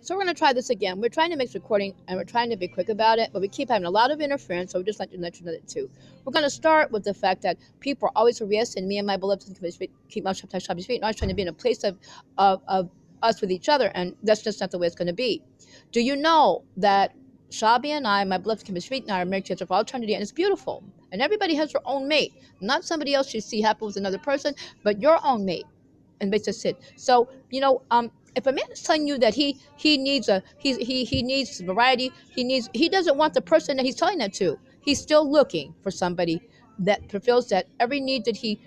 So we're going to try this again. We're trying to make this recording, and we're trying to be quick about it, but we keep having a lot of interference, so we just like to let you know that too. We're going to start with the fact that people are always harassing me and my beloved keep Shabbat's feet, and always trying to be in a place of us with each other, and that's just not the way it's going to be. Do you know that Shabby and I, my beloved Shabbat's feet, and I are married together for all eternity, and it's beautiful. And everybody has their own mate, not somebody else you see happen with another person, but your own mate. And basically it. So if a man is telling you that he needs variety, he doesn't want the person that he's telling that to. He's still looking for somebody that fulfills that every need that he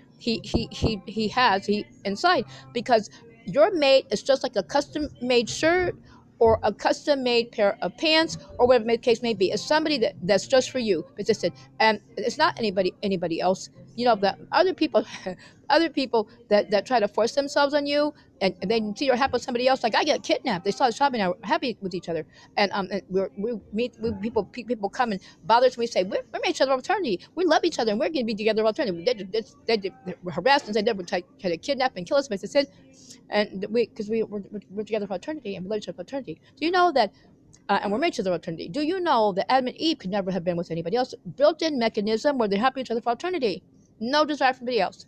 has inside, because your mate is just like a custom made shirt or a custom made pair of pants or whatever the case may be. It's somebody that's just for you. And it's not anybody else. That other people that try to force themselves on you, and they see you're happy with somebody else. Like I get kidnapped. They saw the shopping. We're happy with each other, and we meet people come and bother us. And we say we're each other for eternity. We love each other, and we're going to be together for eternity. They harassed us. They never try to kidnap and kill us. But they said, and we're together for eternity, and we love each other for eternity. Do you know that? And we're made to the eternity. Do you know that Adam and Eve could never have been with anybody else? Built-in mechanism where they're happy with each other for eternity. No desire for anybody else.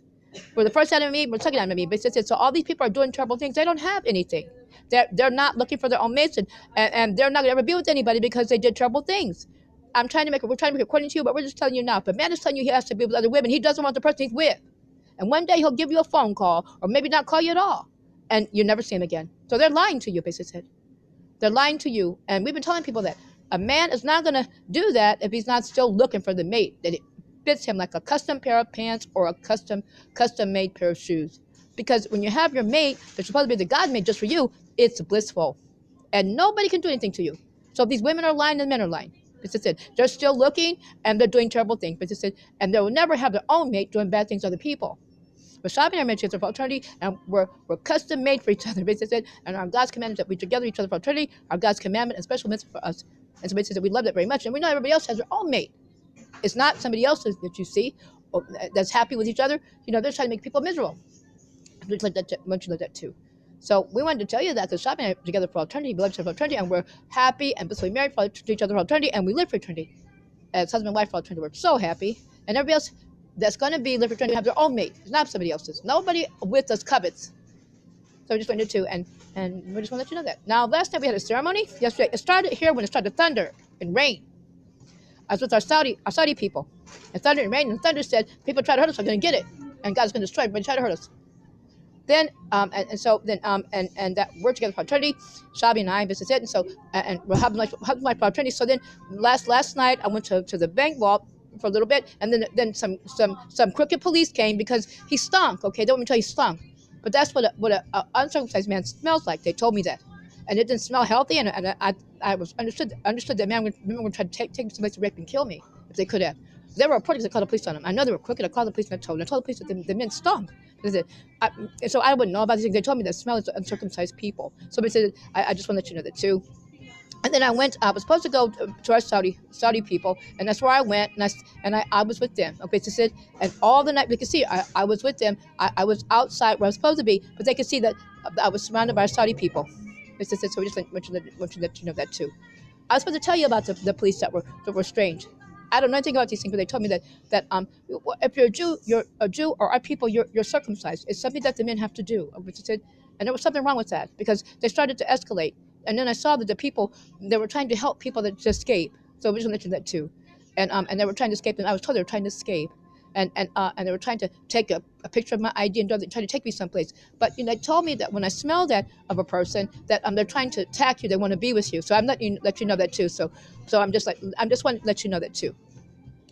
We're the first Adam and Eve, we're the second Adam and Eve. But so all these people are doing terrible things. They don't have anything. They're not looking for their own mates, and they're not going to ever be with anybody because they did terrible things. We're trying to make it according to you, but we're just telling you now. If a man is telling you he has to be with other women, he doesn't want the person he's with. And one day he'll give you a phone call, or maybe not call you at all, and you never see him again. So they're lying to you, basically. They're lying to you, and we've been telling people that a man is not going to do that if he's not still looking for the mate that it fits him, like a custom pair of pants or a custom made pair of shoes. Because when you have your mate that's supposed to be the God mate just for you, it's blissful, and nobody can do anything to you. So if these women are lying, and men are lying. They're still looking, and they're doing terrible things. And they will never have their own mate doing bad things to other people. But Shabbat and I are made together for eternity, and we're custom made for each other. And our God's commandment that we together each other for eternity, our God's commandment and special mitzvah for us. And so basically we love that very much. And we know everybody else has their own mate. It's not somebody else that you see that's happy with each other. They're trying to make people miserable. I want you to like that too. So we wanted to tell you that because Shabbat and I are together for eternity, we love each other for eternity, and we're happy and blissfully married to each other for eternity, and we live for eternity. As husband and wife for eternity, we're so happy. And everybody else that's going to be live for eternity have their own mate. It's not somebody else's. Nobody with us covets. So we just wanted to, and we just want to let you know that. Now, last night we had a ceremony. Yesterday, it started here when it started to thunder and rain. I was with our Saudi people. And thunder and rain, and thunder said, people try to hurt us, I'm going to get it. And God's going to destroy everybody try to hurt us. Then, and that we're together for eternity. Shabby and I, this is it. And so, and we're having like for eternity. So then, last night, I went to the bank vault for a little bit, and then some crooked police came because he stunk. Okay, don't let me tell you he stunk, but that's what a uncircumcised man smells like. They told me that, and it didn't smell healthy. And I was understood that man would try to take somebody to rape and kill me if they could have. They were reporting. I called the police on them. I know they were crooked. I called the police and I told the police that the men stunk. So I wouldn't know about these things. They told me that smell is uncircumcised people. So basically, I just want to let you know that too. And then I was supposed to go to our Saudi people, and that's where I went, and I was with them. Okay, so and all the night they could see I was with them. I was outside where I was supposed to be, but they could see that I was surrounded by our Saudi people. So we just want to let you know that too. I was supposed to tell you about the police that were strange. I don't know anything about these things, but they told me that if you're a Jew or our people, you're circumcised. It's something that the men have to do. And there was something wrong with that because they started to escalate. And then I saw that the people, they were trying to help people that just escape. So we just mentioned that too. And they were trying to escape, and I was told they were trying to escape. And they were trying to take a picture of my ID and trying to take me someplace. But they told me that when I smell that of a person, that they're trying to attack you, they want to be with you. So I'm letting you know that too. So I'm just wanting to let you know that too.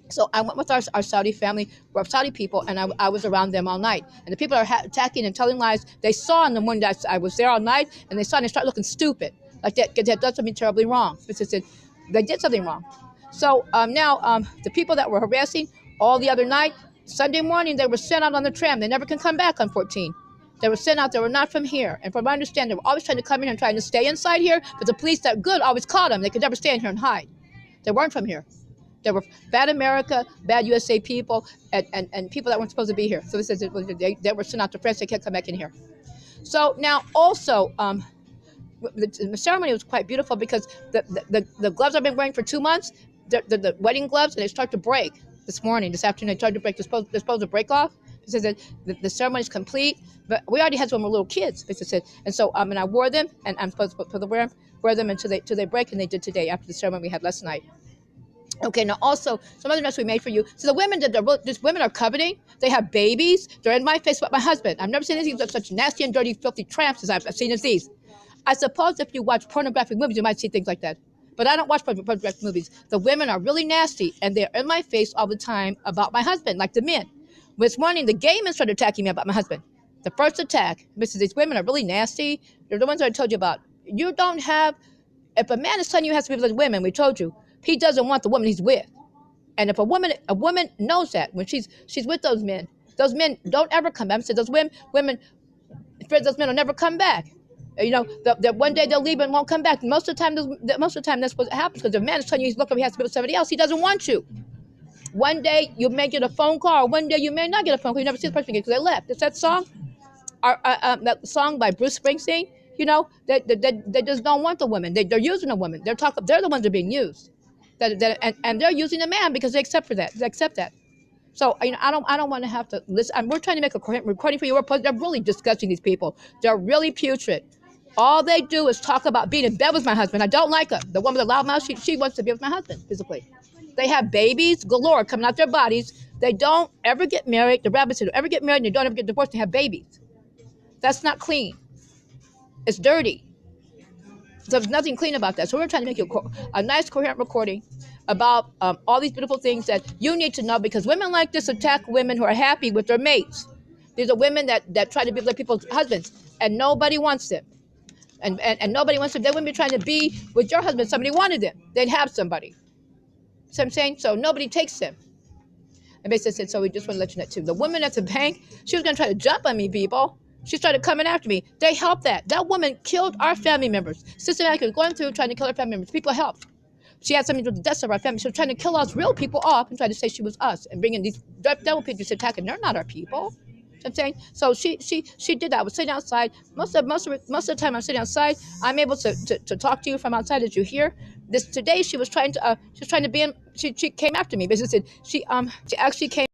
So I went with our Saudi family, our Saudi people, and I was around them all night. And the people are attacking and telling lies. They saw in the morning that I was there all night, and they saw and they started looking stupid. Like that does something terribly wrong. They did something wrong. So now the people that were harassing all the other night, Sunday morning, they were sent out on the tram. They never can come back on 14. They were sent out. They were not from here. And from what I understand, they were always trying to come in and trying to stay inside here, but the police that good always caught them. They could never stay in here and hide. They weren't from here. They were bad America, bad USA people, and people that weren't supposed to be here. So this is they were sent out to France. They can't come back in here. So now also, the ceremony was quite beautiful because the gloves I've been wearing for 2 months, the wedding gloves, and they start to break this afternoon. They started to break. They're supposed to break off. It says that the ceremony is complete, but we already had some little kids. It said, and so and I wore them, and I'm supposed to wear them until they break, and they did today after the ceremony we had last night. Okay, now also some other mess we made for you. So the women these women are coveting. They have babies. They're in my face about my husband. I've never seen anything such nasty and dirty, filthy tramps as I've seen as these. I suppose if you watch pornographic movies, you might see things like that. But I don't watch pornographic movies. The women are really nasty, and they're in my face all the time about my husband, like the men. This morning, the gay men started attacking me about my husband. The first attack, these women are really nasty. They're the ones that I told you about. You don't have, if a man is telling you he has to be with women, we told you, he doesn't want the woman he's with. And if a woman knows that when she's with those men don't ever come back. I said those women, those men will never come back. You know, that one day they'll leave and won't come back. Most of the time that's what happens, because the man is telling you he's looking, he has to be with somebody else. He doesn't want you. One day you may get a phone call, or one day you may not get a phone call. You never see the person again because they left. It's that song, that song by Bruce Springsteen. You know, they just don't want the woman. They're using the woman. They're the ones that are being used. And they're using the man because they accept that. So you know, I don't want to have to listen. We're trying to make a recording for you. They're really disgusting. These people. They're really putrid. All they do is talk about being in bed with my husband. I don't like her. The woman with the loud mouth, she wants to be with my husband physically. They have babies galore coming out their bodies. They don't ever get married. The rabbis said, ever get married and they don't ever get divorced and have babies. That's not clean. It's dirty. So there's nothing clean about that. So we're trying to make you a nice, coherent recording about all these beautiful things that you need to know, because women like this attack women who are happy with their mates. These are women that try to be with people's husbands, and nobody wants them. And nobody wants them. They wouldn't be trying to be with your husband if somebody wanted them. They'd have somebody. See what I'm saying? So nobody takes them. And basically said, so we just want to let you know too. The woman at the bank, she was going to try to jump on me, people. She started coming after me. They helped that. That woman killed our family members. Systematically was going through trying to kill our family members. People helped. She had something to do with the deaths of our family. She was trying to kill us real people off and trying to say she was us and bringing these devil people to attack, and they're not our people. I'm saying, so she did that. I was sitting outside. Most of the time I'm sitting outside. I'm able to talk to you from outside, as you hear. Today she was trying to be in. She came after me. Basically, she actually came.